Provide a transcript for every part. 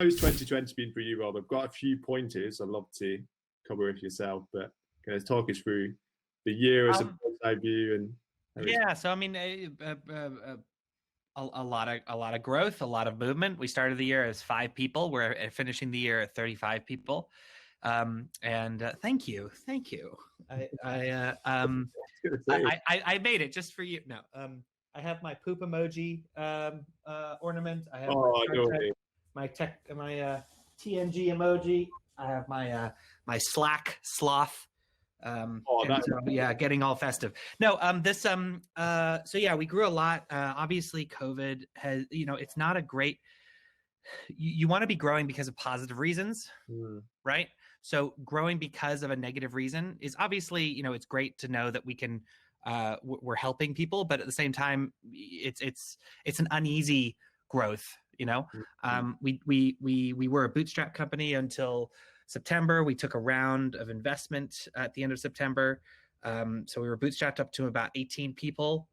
How's 2020 been for you, Rob? I've got a few pointers I'd love to cover with yourself, but can you talk us through the year as a Um, bird's eye view and how it's yeah, so I mean, a lot of growth, a lot of movement. We started the year as 5 people. We're finishing the year at 35 people. And thank you. I I, uh, um, going to I say? I made it just for you. No, I have my poop emoji ornament. I have my Oh, Star no Trek, way. my TNG emoji. I have my Slack sloth. Oh, And that. so yeah, getting all festive. No, so yeah, we grew a lot. Obviously COVID has, it's not a great, you want to be growing because of positive reasons, Hmm. right? So growing because of a negative reason is obviously, it's great to know that we can, we're helping people, but at the same time, it's an uneasy growth. Hmm. We were a bootstrap company until September. We took a round of investment at the end of September. So we were bootstrapped up to about 18 people,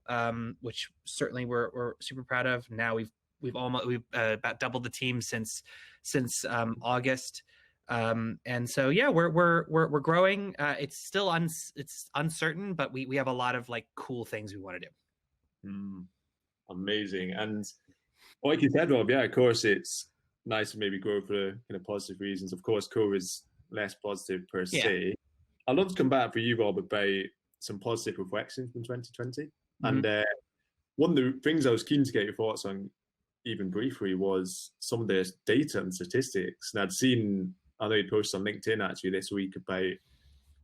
which certainly we're super proud of. Now we've about doubled the team since August. And so yeah, we're growing. It's still it's uncertain, but we have a lot of like cool things we want to do. Hmm. Amazing. And like you said, Rob, yeah, of course, it's nice to maybe grow for kind of positive reasons. Of course, COVID is less positive per Yeah. se. I'd love to come back for you, Rob, about some positive reflections from 2020. Mm-hmm. And one of the things I was keen to get your thoughts on, even briefly, was some of the data and statistics. And I'd seen, I know you posted on LinkedIn actually this week about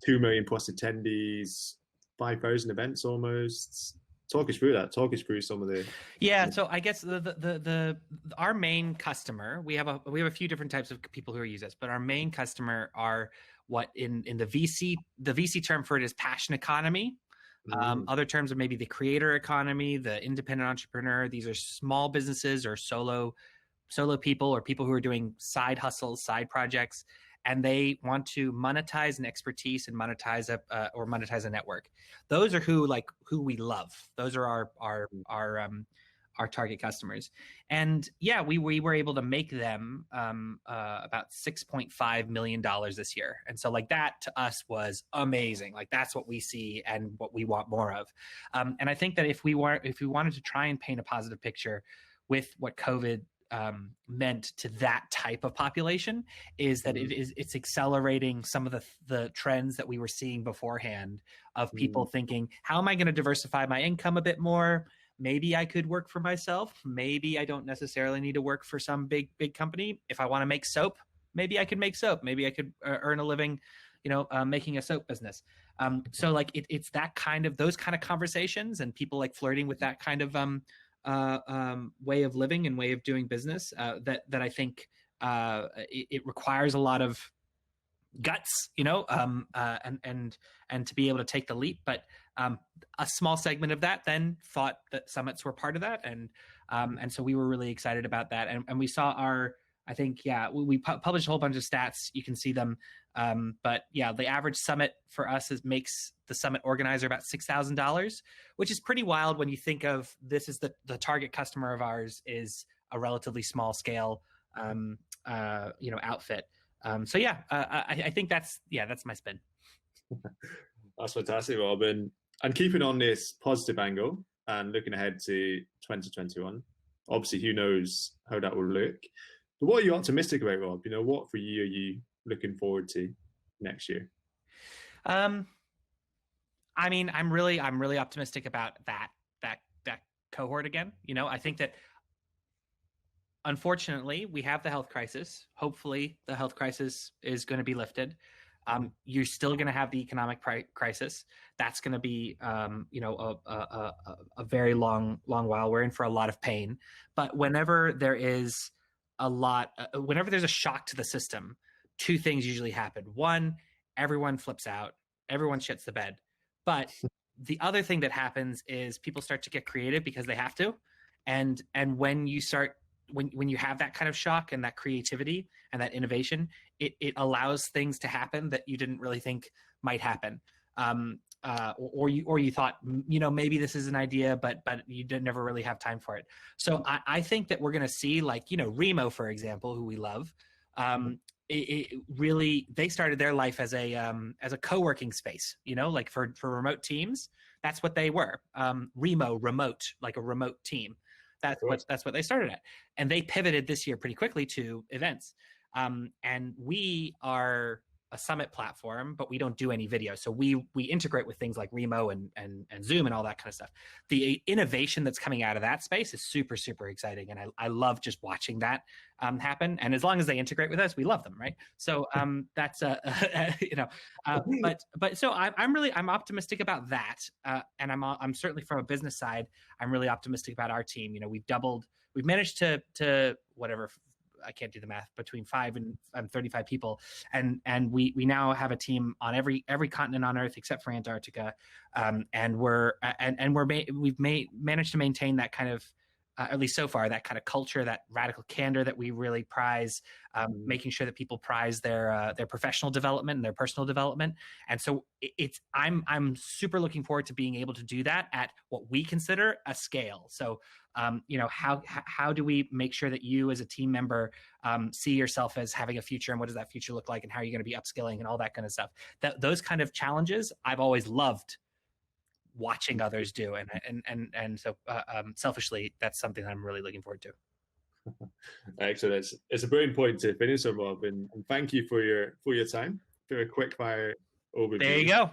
2 million plus attendees, 5,000 events almost. Talk us through that. Talk us through some of the. Yeah, so I guess the our main customer, we have a few different types of people who use us, but our main customer are what in the VC term for it is passion economy. Mm, Other terms are maybe the creator economy, the independent entrepreneur. These are small businesses or solo people or people who are doing side hustles, side projects, and they want to monetize an expertise and monetize a network. Those are who we love. Those are our target customers. And yeah, we were able to make them about $6.5 million this year. And so like that to us was amazing. Like that's what we see and what we want more of. And I think that if we wanted to try and paint a positive picture with what COVID meant to that type of population, is that mm, it's accelerating some of the trends that we were seeing beforehand of people mm, thinking, how am I going to diversify my income a bit more? Maybe I could work for myself. Maybe I don't necessarily need to work for some big company. If I want to make soap, maybe I could make soap. Maybe I could earn a living, making a soap business. So like it's those kind of conversations and people like flirting with that kind of way of living and way of doing business that I think it requires a lot of guts, and to be able to take the leap. But a small segment of that then thought that summits were part of that, and so we were really excited about that, and we saw I think, yeah, we published a whole bunch of stats. You can see them. But yeah, the average summit for us makes the summit organizer about $6,000, which is pretty wild when you think of this is the target customer of ours is a relatively small scale, outfit. So yeah, I think that's my spin. that's fantastic, Rob. And keeping on this positive angle and looking ahead to 2021, obviously, who knows how that will look. But what are you optimistic about, Rob? What for you are you looking forward to next year? Um, I mean, I'm really optimistic about that cohort again. I think that unfortunately we have the health crisis. Hopefully, the health crisis is going to be lifted. You're still going to have the economic crisis. That's going to be, a very long while. We're in for a lot of pain. But whenever there's a shock to the system, two things usually happen. One, everyone flips out, everyone shits the bed. But the other thing that happens is people start to get creative because they have to. And when you have that kind of shock and that creativity and that innovation, it allows things to happen that you didn't really think might happen. or you thought, maybe this is an idea, but you did never really have time for it. So I think that we're going to see, like, Remo, for example, who we love. Really, they started their life as a co-working space, like for remote teams. That's what they were. Remo, remote, like a remote team. That's what they started at, and they pivoted this year pretty quickly to events. And we are a Summit platform, but we don't do any video. So we integrate with things like Remo and Zoom and all that kind of stuff. The innovation that's coming out of that space is super, super exciting. And I love just watching that happen. And as long as they integrate with us, we love them, right? So that's, but so I'm optimistic about that. And I'm certainly, from a business side, I'm really optimistic about our team. We've managed to whatever, I can't do the math, between 5 and 35 people, and we now have a team on every continent on Earth except for Antarctica, and we've managed to maintain that kind of, at least so far, that kind of culture, that radical candor that we really prize, making sure that people prize their professional development and their personal development. And so I'm super looking forward to being able to do that at what we consider a scale. So how do we make sure that you as a team member see yourself as having a future, and what does that future look like, and how are you going to be upskilling and all that kind of stuff? Those kind of challenges I've always loved watching others do, and so selfishly, that's something that I'm really looking forward to. Excellent. It's a brilliant point to finish on, Rob, and thank you for your time, for a quick fire overview. There you go.